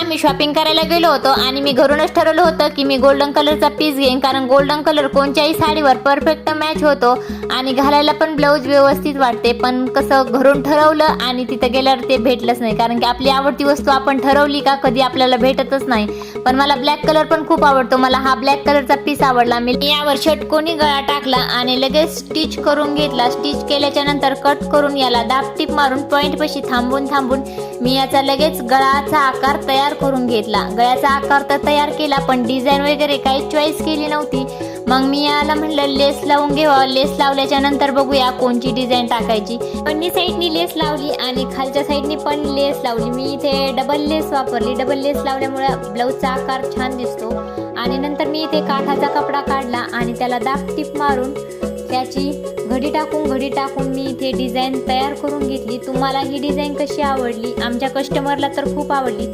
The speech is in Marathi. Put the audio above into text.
आम्ही शॉपिंग करायला गेलो होतो आणि मी घरूनच ठरवलं होतं की मी गोल्डन कलरचा पीस घेईन, कारण गोल्डन कलर कोणत्याही साडीवर परफेक्ट मॅच होतो आणि घालायला पण ब्लाऊज व्यवस्थित वाटते. पण कसं घरून ठरवलं आणि तिथं गेल्यावर ते भेटलंच नाही, कारण की आपली आवडती वस्तू आपण ठरवली का कधी आपल्याला भेटतच नाही. पण मला ब्लॅक कलर पण खूप आवडतो, मला हा ब्लॅक कलरचा पीस आवडला. मी यावर षटकोनी गळा टाकला आणि लगेच स्टिच करून घेतला. स्टिच केल्याच्या नंतर कट करून याला दाब टिप मारून पॉइंट पाशी थांबून मी याचा लगेच गळाचा आकार तयार करून घेतला. गळ्याचा आकार तर तयार केला, पण डिझाईन वगैरे काही चॉईस केली नव्हती. मग मी याला म्हणलं लेस लावून घेवा. लेस लावल्याच्या नंतर बघूया कोणची डिझाईन टाकायची. दोन्ही साईडनी लेस लावली आणि खालच्या साईडनी पण लेस लावली. मी इथे डबल लेस वापरली. डबल लेस लावल्यामुळे ब्लाऊजचा आकार छान दिसतो. आणि नंतर मी इथे काठाचा कपडा काढला आणि त्याला दाब टिप मारून त्याची घडी टाकून मी इथे डिझाईन तयार करून घेतली. तुम्हाला ही डिझाईन कशी आवडली? आमच्या कस्टमरला तर खूप आवडली.